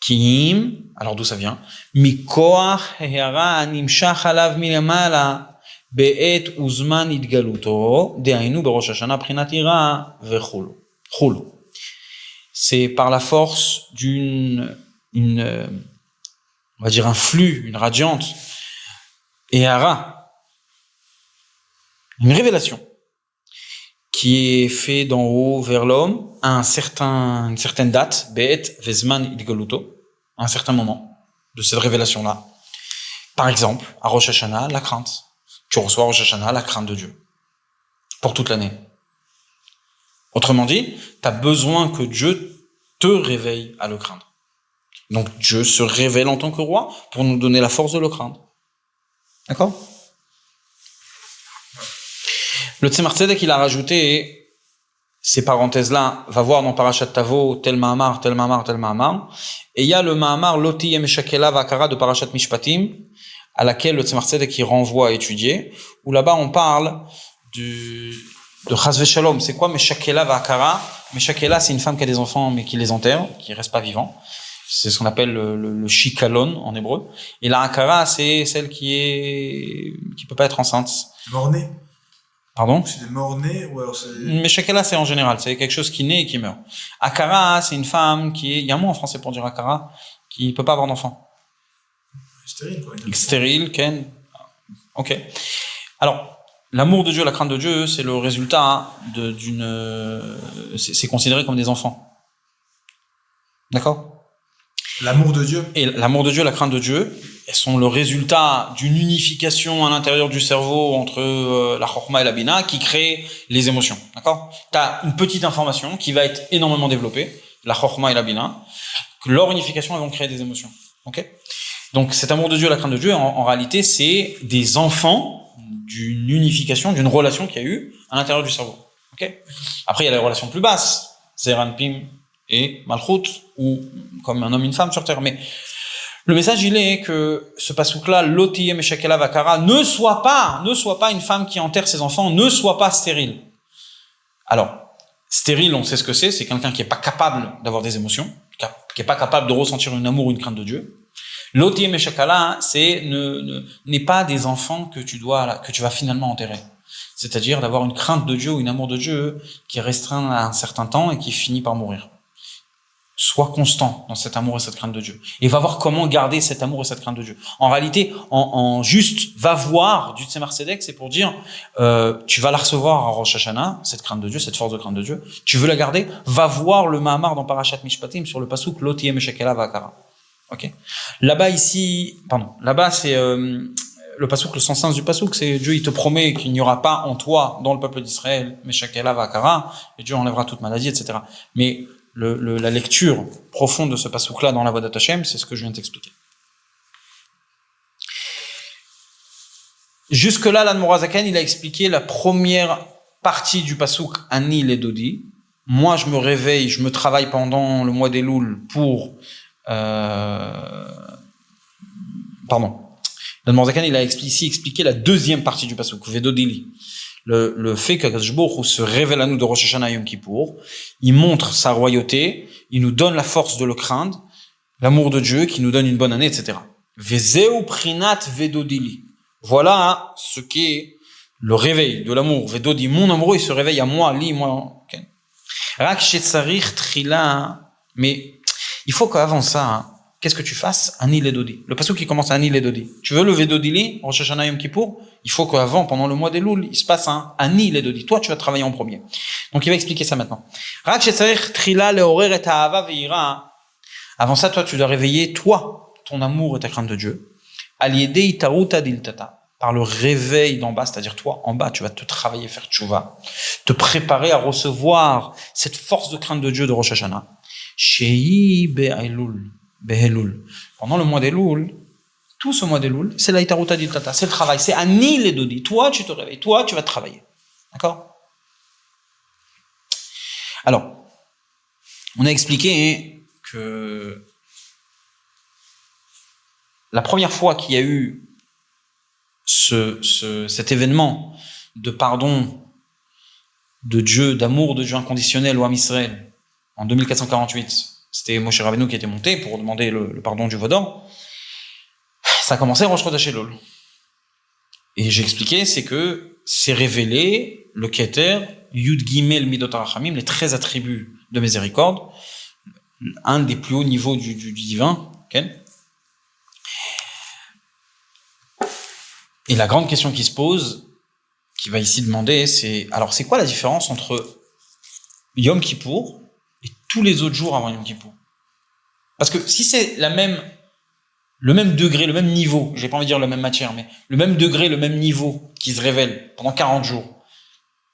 Kim, alors d'où ça vient? Mikoach ha'ara nimshach alav milemala be'et uzman idgaluto de'ainu berosh hashana prinat ira ve'chulu. C'est par la force on va dire un flux, une radiante et hara, une révélation qui est fait d'en haut vers l'homme à une certaine date, be'et vezman idgaluto, à un certain moment de cette révélation-là. Par exemple, à Rosh Hashanah, la crainte. Tu reçois à Rosh Hashanah la crainte de Dieu. Pour toute l'année. Autrement dit, tu as besoin que Dieu te réveille à le craindre. Donc Dieu se révèle en tant que roi pour nous donner la force de le craindre. D'accord? Le Tzemar Tzedek, il a rajouté ces parenthèses-là, va voir dans Parashat Tavo, tel Mahamar, tel Mahamar, tel Mahamar. Et il y a le Mahamar Loti Yemeshakela Vakara de Parashat Mishpatim, à laquelle le Tzemar Tzedek renvoie à étudier, où là-bas on parle de Chas Veshalom. C'est quoi Meshakela Vakara? Meshakela, c'est une femme qui a des enfants mais qui les enterre, qui ne reste pas vivant. C'est ce qu'on appelle le shikalon en hébreu. Et la Akara, c'est celle qui peut pas être enceinte. Mort-né. Pardon? C'est des morts-nés ou alors c'est... Mais Shakela, c'est en général, c'est quelque chose qui naît et qui meurt. Akara, c'est une femme il y a un mot en français pour dire Akara, qui peut pas avoir d'enfant. Stérile, quoi. Stérile, Ken. Ok. Alors, l'amour de Dieu, la crainte de Dieu, c'est le résultat c'est considéré comme des enfants. D'accord? L'amour de Dieu. Et l'amour de Dieu, la crainte de Dieu, elles sont le résultat d'une unification à l'intérieur du cerveau entre la chorma et la bina qui crée les émotions. D'accord? Tu as une petite information qui va être énormément développée, la chorma et la bina, que leur unification, elles vont créer des émotions. Ok? Donc cet amour de Dieu, la crainte de Dieu, en réalité, c'est des enfants d'une unification, d'une relation qu'il y a eu à l'intérieur du cerveau. Ok? Après, il y a les relations plus basses, Zeranpim et Malchut, ou comme un homme et une femme sur terre. Mais le message, il est que ce pasouk-là, Loti Meshakela Vakara, ne soit pas une femme qui enterre ses enfants, ne soit pas stérile. Alors, stérile, on sait ce que c'est quelqu'un qui n'est pas capable d'avoir des émotions, qui n'est pas capable de ressentir une amour, une crainte de Dieu. L'Oti Meshakala, n'est pas des enfants que tu vas finalement enterrer. C'est-à-dire d'avoir une crainte de Dieu ou un amour de Dieu qui est restreint à un certain temps et qui finit par mourir. Sois constant dans cet amour et cette crainte de Dieu. Et va voir comment garder cet amour et cette crainte de Dieu. En réalité, juste, va voir du Tzemar Tzedek, c'est pour dire, tu vas la recevoir à Rosh Hashanah, cette crainte de Dieu, cette force de crainte de Dieu. Tu veux la garder? Va voir le Mahamar dans Parashat Mishpatim sur le pasuk Lo tiyeh meshakela va'akara. Ok? Là-bas, c'est, le pasuk, le sens du pasuk, c'est Dieu, il te promet qu'il n'y aura pas en toi, dans le peuple d'Israël, meshakela va'akara, et Dieu enlèvera toute maladie, etc. Mais, la lecture profonde de ce pasuk-là dans la Vodat Hashem, c'est ce que je viens de t'expliquer. Jusque-là, l'Admor HaZaken, il a expliqué la première partie du pasuk Ani Ledodi. Moi, je me réveille, je me travaille pendant le mois d'Elul pour... L'Admor HaZaken, il a ici expliqué la deuxième partie du pasuk, Vedodili. Le fait qu'Akadosh Baruch Hu se révèle à nous de Rosh Hashanah Yom Kippour, il montre sa royauté, il nous donne la force de le craindre, l'amour de Dieu, qui nous donne une bonne année, etc. Vezeu prinat vedodili. Voilà ce qu'est le réveil de l'amour. Vedodi, mon amoureux, il se réveille à moi, moi. Rak shetzarich trila. Mais il faut qu'avant ça, qu'est-ce que tu fasses? Ani ledodi. Le passage qui commence à Ani ledodi. Tu veux le vedodili, Rosh Hashanah Yom Kippour? Il faut qu'avant, pendant le mois d'Elul, il se passe un Ani Ledodi. Toi, tu vas travailler en premier. Donc, il va expliquer ça maintenant. Avant ça, toi, tu dois réveiller, toi, ton amour et ta crainte de Dieu. Par le réveil d'en bas, c'est-à-dire toi, en bas, tu vas te travailler, faire tchouva, te préparer à recevoir cette force de crainte de Dieu de Rosh Hashanah. Pendant le mois d'Elul, tout ce mois d'Elul, c'est la Itaruta Diltata, c'est le travail, c'est Ani Ledodi. Toi, tu te réveilles, toi, tu vas travailler. D'accord? Alors, on a expliqué que la première fois qu'il y a eu cet événement de pardon de Dieu, d'amour de Dieu inconditionnel au Ham Israël, en 2448, c'était Moshe Rabbeinu qui était monté pour demander le pardon du Vaudor. Ça a commencé Rosh Chodesh Elul. Et j'ai expliqué, c'est que c'est révélé le Keter, Yud Gimel Midot HaRachamim, les 13 attributs de miséricorde, un des plus hauts niveaux du divin. Okay. Et la grande question qui se pose, qui va ici demander, c'est quoi la différence entre Yom Kippour et tous les autres jours avant Yom Kippour? Parce que si c'est le même degré, le même niveau, j'ai pas envie de dire la même matière, mais le même degré, le même niveau qui se révèle pendant 40 jours.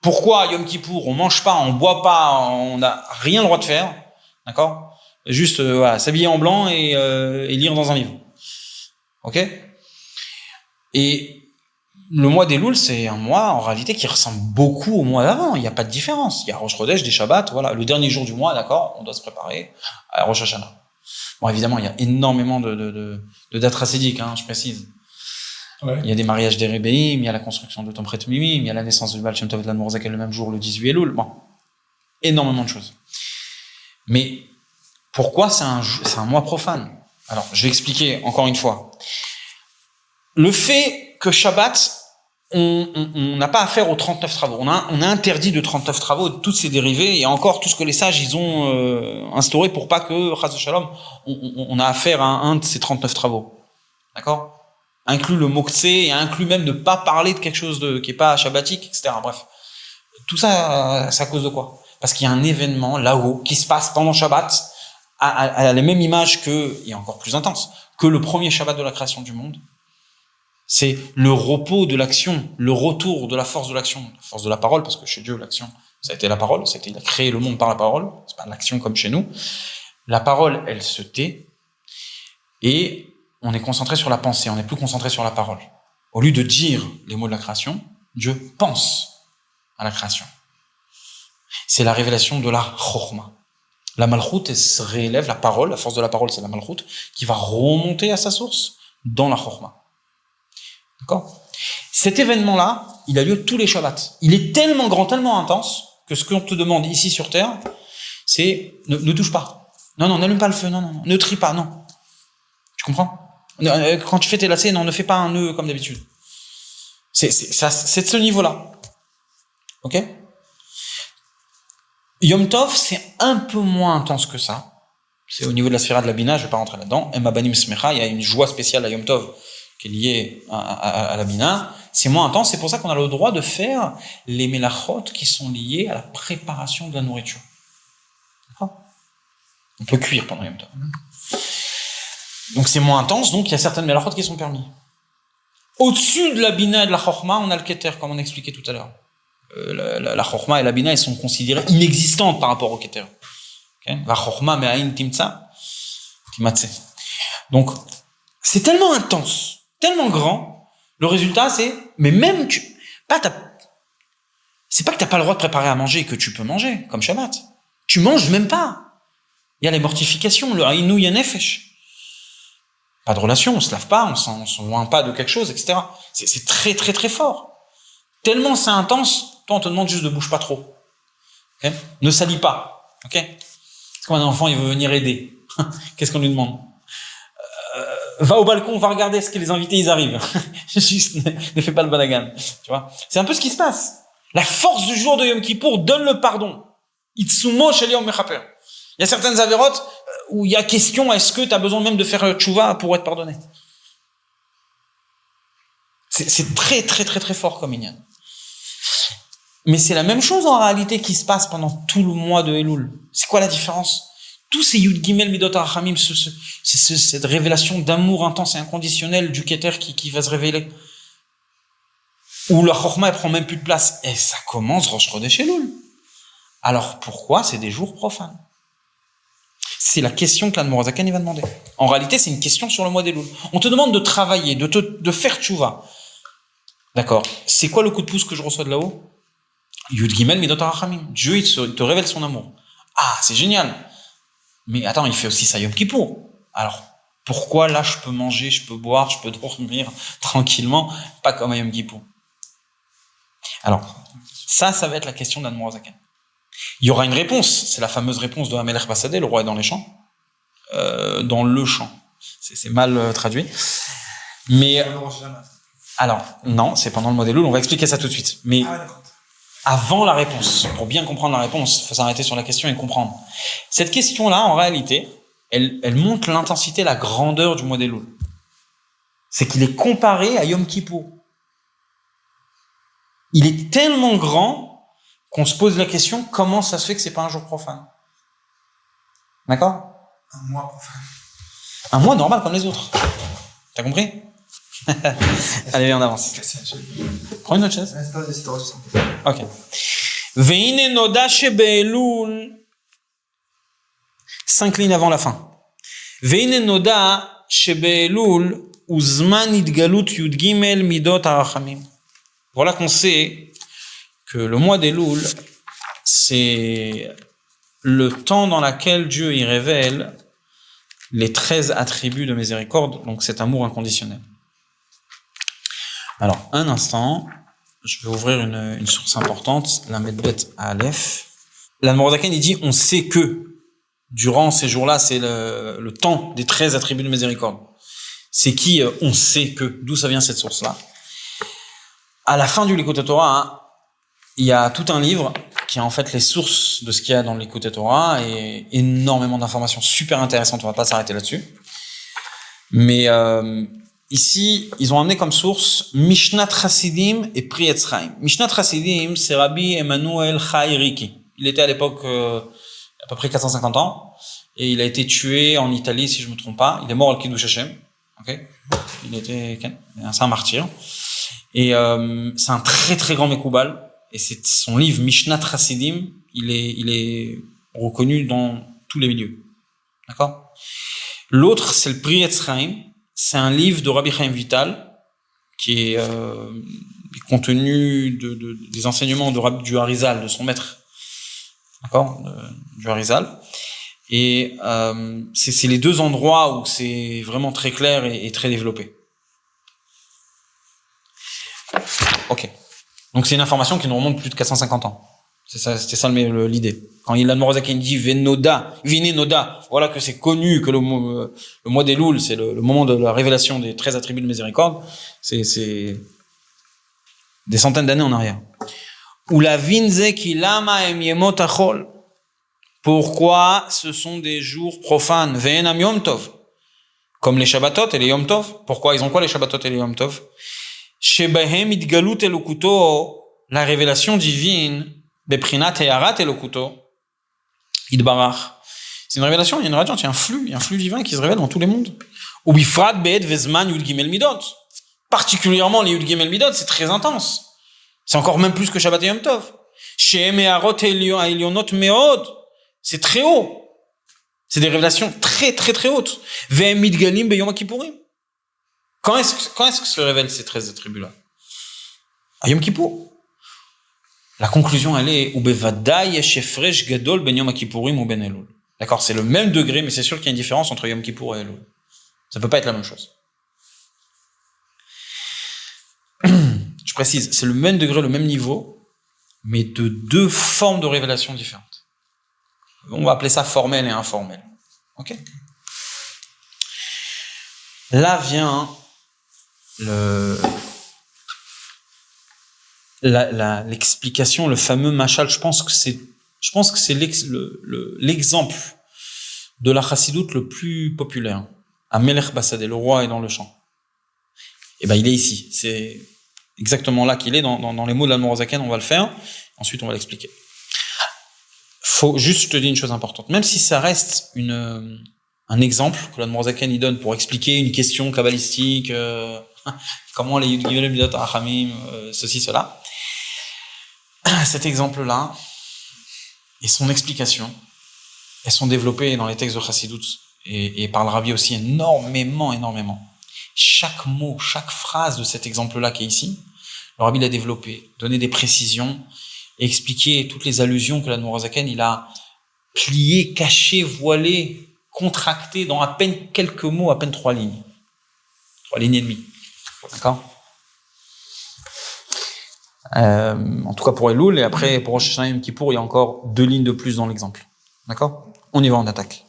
Pourquoi Yom Kippour, on mange pas, on boit pas, on n'a rien le droit de faire, d'accord? Juste s'habiller en blanc et lire dans un livre. Ok? Et le mois d'Elul, c'est un mois en réalité qui ressemble beaucoup au mois d'avant. Il n'y a pas de différence. Il y a Rosh Chodesh, des Shabbats, voilà, le dernier jour du mois, d'accord, on doit se préparer à Rosh Hashanah. Bon, évidemment, il y a énormément de dates racidiques, je précise. Ouais. Il y a des mariages des Rébéim, il y a la construction de Tom Pret Mimim, il y a la naissance du Baal Shem Tov et de l'Admor HaZaken le même jour, le 18 Elul. Bon, énormément de choses. Mais pourquoi c'est un mois profane? Alors, je vais expliquer encore une fois. Le fait que Shabbat, on n'a pas affaire aux 39 travaux. On a interdit de 39 travaux, de toutes ces dérivés, et encore tout ce que les sages ils ont instauré pour pas que, Chas Shalom, on a affaire à un de ces 39 travaux. D'accord? Inclut le moktsé, et inclut même ne pas parler de quelque chose qui est pas shabbatique, etc. Bref. Tout ça, c'est à cause de quoi? Parce qu'il y a un événement là-haut qui se passe pendant Shabbat, à la même image et encore plus intense, que le premier Shabbat de la création du monde. C'est le repos de l'action, le retour de la force de l'action, la force de la parole, parce que chez Dieu, l'action, ça a été la parole, il a créé le monde par la parole, c'est pas l'action comme chez nous. La parole, elle se tait, et on est concentré sur la pensée, on n'est plus concentré sur la parole. Au lieu de dire les mots de la création, Dieu pense à la création. C'est la révélation de la chorma. La malchoute, elle se réélève, la parole, la force de la parole, c'est la malchoute, qui va remonter à sa source dans la chorma. D'accord? Cet événement-là, il a lieu tous les Shabbats. Il est tellement grand, tellement intense, que ce qu'on te demande ici sur Terre, c'est ne touche pas. Non, n'allume pas le feu, non, ne trie pas, non. Tu comprends? Quand tu fais tes lacets, non, ne fais pas un nœud comme d'habitude. C'est de ce niveau-là. Ok? Yom Tov, c'est un peu moins intense que ça. C'est au niveau de la sphère de la Bina, je vais pas rentrer là-dedans. Emma Banim Smecha, il y a une joie spéciale à Yom Tov qui est liée à la Bina. C'est moins intense, c'est pour ça qu'on a le droit de faire les melachot qui sont liés à la préparation de la nourriture. D'accord? On peut cuire pendant Yom Tov. Donc c'est moins intense, donc il y a certaines melachot qui sont permis. Au-dessus de la Bina et de la Chorma, on a le Keter, comme on expliquait tout à l'heure. La Chorma et la Bina, elles sont considérées inexistantes par rapport au Keter. Okay? La Chorma me'ayin timtsa, timatse. Donc, c'est tellement intense, tellement grand, le résultat c'est, mais même c'est pas que t'as pas le droit de préparer à manger et que tu peux manger, comme Shabbat. Tu manges même pas. Il y a les mortifications, le haïnou yanefesh. Pas de relation, on se lave pas, on s'en loin pas de quelque chose, etc. C'est très très très fort. Tellement c'est intense, toi on te demande juste de bouge pas trop. Okay? Ne salis pas. Ok? Parce qu'un enfant il veut venir aider. Qu'est-ce qu'on lui demande? Va au balcon, va regarder ce que les invités ils arrivent. Juste ne fais pas le balagan. Tu vois? C'est un peu ce qui se passe. La force du jour de Yom Kippour donne le pardon. Itsumo shel Yom Mechaper. Il y a certaines avérotes où il y a question, est-ce que tu as besoin même de faire tchouva pour être pardonné? C'est très très très très fort comme Inyan. Mais c'est la même chose en réalité qui se passe pendant tout le mois de Elul. C'est quoi la différence? Tous ces Yud Gimel Midot HaRachamim, cette révélation d'amour intense et inconditionnel du Keter qui va se révéler, où la Chorma elle prend même plus de place, et ça commence Rosh Chodesh Elul. Alors pourquoi c'est des jours profanes? C'est la question que l'Admor HaZaken va demander. En réalité, c'est une question sur le mois d'Elul. On te demande de travailler, de faire tchouva. D'accord. C'est quoi le coup de pouce que je reçois de là-haut? Yud Gimel Midot HaRachamim. Dieu, il te révèle son amour. Ah, c'est génial. Mais attends, il fait aussi ça Yom Kippour. Alors, pourquoi là, je peux manger, je peux boire, je peux dormir tranquillement, pas comme à Yom Kippour? Alors, ça va être la question d'Admor HaZaken. Il y aura une réponse, c'est la fameuse réponse de Hamelech Basadeh, le roi est dans les champs, dans le champ. C'est mal traduit. Mais alors, non, c'est pendant le mois d'Elul, on va expliquer ça tout de suite. Mais avant la réponse, pour bien comprendre la réponse, il faut s'arrêter sur la question et comprendre. Cette question-là, en réalité, elle montre l'intensité, la grandeur du mois d'Elul. C'est qu'il est comparé à Yom Kippour. Il est tellement grand qu'on se pose la question, comment ça se fait que c'est pas un jour profane? D'accord? Un mois profane. Un mois normal comme les autres. T'as compris? Allez, viens, on avance. Prends une autre chaise. Ok. Veine noda shebe'elul. 5 lignes avant la fin. Veine noda shebe'elul uzman idgalut yud gimel midot harachamim. Voilà qu'on sait que le mois d'Elul, c'est le temps dans lequel Dieu y révèle les 13 attributs de miséricorde, donc cet amour inconditionnel. Alors, un instant, je vais ouvrir une source importante, la Medbet Aleph. L'Admor HaZaken, il dit, on sait que durant ces jours-là, c'est le temps des 13 attributs de miséricorde. C'est qui on sait que? D'où ça vient cette source-là? À la fin du Likutei Torah, il y a tout un livre qui est en fait les sources de ce qu'il y a dans le Likutei Torah et énormément d'informations super intéressantes. On va pas s'arrêter là-dessus. Mais ici, ils ont amené comme source Mishnat Chassidim et Pri Etz Chaim. Mishnat Chassidim, c'est Rabbi Emmanuel Chai Riki. Il était à l'époque à peu près 450 ans et il a été tué en Italie, si je me trompe pas. Il est mort al Kiddush Hashem. Okay. C'est un martyr. Et c'est un très très grand Mekoubal. Et c'est son livre Mishnat Chassidim, il est reconnu dans tous les milieux. D'accord? L'autre, c'est le Pri Etz Chaim. C'est un livre de Rabbi Chaim Vital qui est contenu des enseignements du Harizal, de son maître. D'accord? Du Harizal. Et c'est les deux endroits où c'est vraiment très clair et très développé. Ok. Donc c'est une information qui nous remonte plus de 450 ans. C'était ça l'idée. Quand il a Morazaken dit Vine Noda, voilà que c'est connu que le mois des Louls, c'est le moment de la révélation des 13 attributs de miséricorde, c'est des centaines d'années en arrière. Ou la vinze ki lama em yemot achol. Pourquoi ce sont des jours profanes? Ve'enam Yom Tov. Comme les Shabbatot et les Yom Tov. Pourquoi ils ont quoi les Shabbatot et les Yom Tov? Shebahem idgalut elokuto, la révélation divine, beprinat eharat elokuto, idbarach. C'est une révélation, il y a une radiance, il y a un flux divin qui se révèle dans tous les mondes. Ou bifrat be'ed vezman yud gimel midot. Particulièrement les yud gimel midot, c'est très intense. C'est encore même plus que Shabbat et Yom Tov. Shehem eharot elionot meod. C'est très haut. C'est des révélations très très très hautes. Ve'em midgalim beyom kippourim. Quand est-ce que se révèlent ces 13 attributs-là? À Yom Kippour. La conclusion, elle est Ubevadai yesh hefresh gadol ben Yom Kippourim ou ben Elul. D'accord, c'est le même degré, mais c'est sûr qu'il y a une différence entre Yom Kippour et Elul. Ça peut pas être la même chose. Je précise, c'est le même degré, le même niveau, mais de deux formes de révélation différentes. On va appeler ça formel et informel. Ok? Là vient l'explication, le fameux machal. Je pense que c'est l'exemple de la chassidoute le plus populaire. À Melech Bassadeh, le roi est dans le champ. Et ben il est ici. C'est exactement là qu'il est dans les mots de l'Admorazaken. On va le faire. Ensuite on va l'expliquer. Faut juste, je te dis une chose importante. Même si ça reste un exemple que l'Admorazaken y donne pour expliquer une question kabbalistique, comment les Yud Gimel Midot Achamim, ceci, cela. Cet exemple-là et son explication, elles sont développées dans les textes de Chassidut et par le Rabbi aussi énormément. Chaque mot, chaque phrase de cet exemple-là qui est ici, le Rabbi l'a développé, donné des précisions et expliqué toutes les allusions que l'Admorazaken il a pliées, cachées, voilées, contractées dans à peine quelques mots, à peine 3 lignes. 3 lignes et demie. D'accord? En tout cas pour Elul, et après pour Rosh Hashanah et Yom Kippour, il y a encore 2 lignes de plus dans l'exemple. D'accord? On y va en attaque.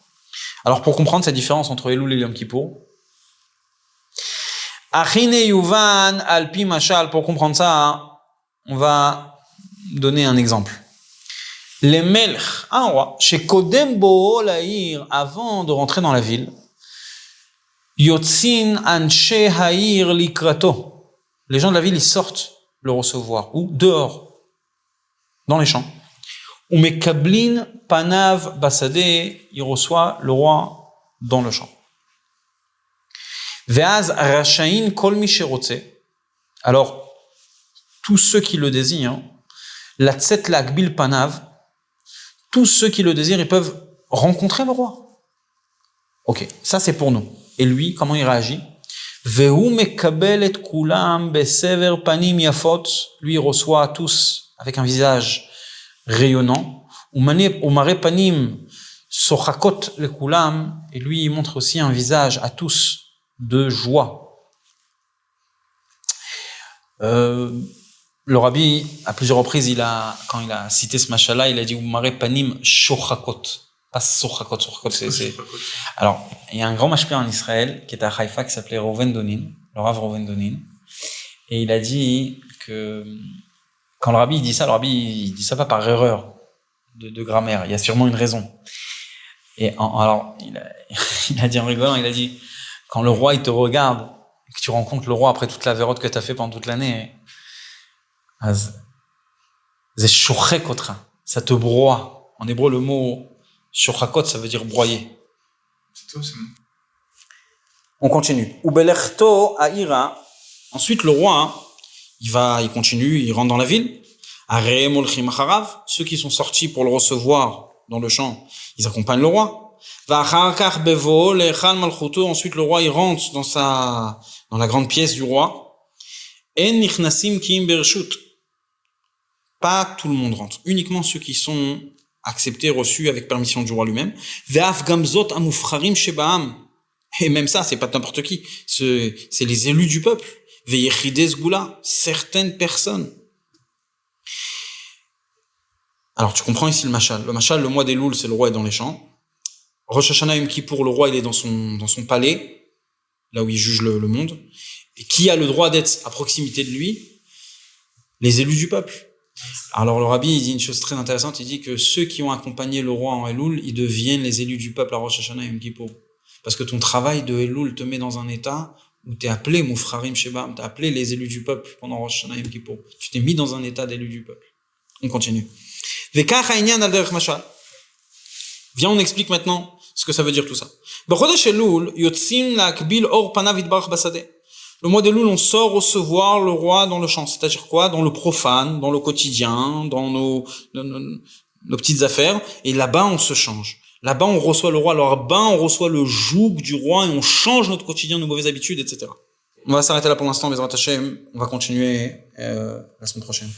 Alors pour comprendre cette différence entre Elul et Yom Kippour, Achine Yuvan Alpi Mashal, pour comprendre ça, on va donner un exemple. Les Melch, un roi, chez Kodem Bo Laïr, avant de rentrer dans la ville, Yotzin Anshe Haïr Likrato. Les gens de la ville, ils sortent le recevoir, ou dehors, dans les champs. Ou Mekablin Panav Basadeh, il reçoit le roi dans le champ. Veaz Rashain Kol Mi Sherotze. Alors, tous ceux qui le désirent, la Tset Lakbil Panav, tous ceux qui le désirent, ils peuvent rencontrer le roi. Ok, ça c'est pour nous. Et lui, comment il réagit? Vehu mekabel et kulam besever panim yafot. Lui, il reçoit tous avec un visage rayonnant. Umare panim sochakot le kulam. Et lui, il montre aussi un visage à tous de joie. Le Rabbi, à plusieurs reprises, quand il a cité ce machala, il a dit Umare panim shochakot. Pas sochakot, c'est. Alors, il y a un grand mashpia en Israël qui était à Haïfa qui s'appelait Reuven Donin, le Rav Reuven Donin, et il a dit que quand le Rabbi dit ça, le Rabbi il dit ça pas par erreur de grammaire, il y a sûrement une raison. Et alors, il a dit en rigolant, il a dit quand le roi il te regarde et que tu rencontres le roi après toute la vérote que tu as fait pendant toute l'année, ça te broie. En hébreu, le mot shochakot, ça veut dire broyer. C'est tout, c'est bon. On continue. Ubelechto aira. Ensuite, le roi, il continue, il rentre dans la ville. Areem olchim acharav. Ceux qui sont sortis pour le recevoir dans le champ, ils accompagnent le roi. Va'acharkach bevo lechal malchuto. Ensuite, le roi, il rentre dans la grande pièce du roi. En nichnasim kiim bershut. Pas tout le monde rentre. Uniquement ceux qui sont acceptés, reçus avec permission du roi lui-même. Ve'af gamzot amufcharim shebaam. Et même ça, c'est pas n'importe qui. C'est les élus du peuple. Ve'yechides gula. Certaines personnes. Alors, tu comprends ici le mashal. Le mashal, le mois des Louls, c'est le roi est dans les champs. Rosh Hashanah Yom Kippour, le roi, il est dans son palais, là où il juge le monde. Et qui a le droit d'être à proximité de lui? Les élus du peuple. Alors, le rabbi, il dit une chose très intéressante. Il dit que ceux qui ont accompagné le roi en Elul, ils deviennent les élus du peuple à Rosh Hashanah Yom Kippour. Parce que ton travail de Elul te met dans un état où t'es appelé, Moufrarim Shebam, t'es appelé les élus du peuple pendant Rosh Hashanah Yom Kippour. Tu t'es mis dans un état d'élu du peuple. On continue. Viens, on explique maintenant ce que ça veut dire tout ça. Le mois de Loul, on sort recevoir le roi dans le champ. C'est-à-dire quoi? Dans le profane, dans le quotidien, dans nos petites affaires. Et là-bas, on se change. Là-bas, on reçoit le roi. Alors là-bas, on reçoit le joug du roi et on change notre quotidien, nos mauvaises habitudes, etc. On va s'arrêter là pour l'instant, Bezrat Hashem. On va continuer la semaine prochaine.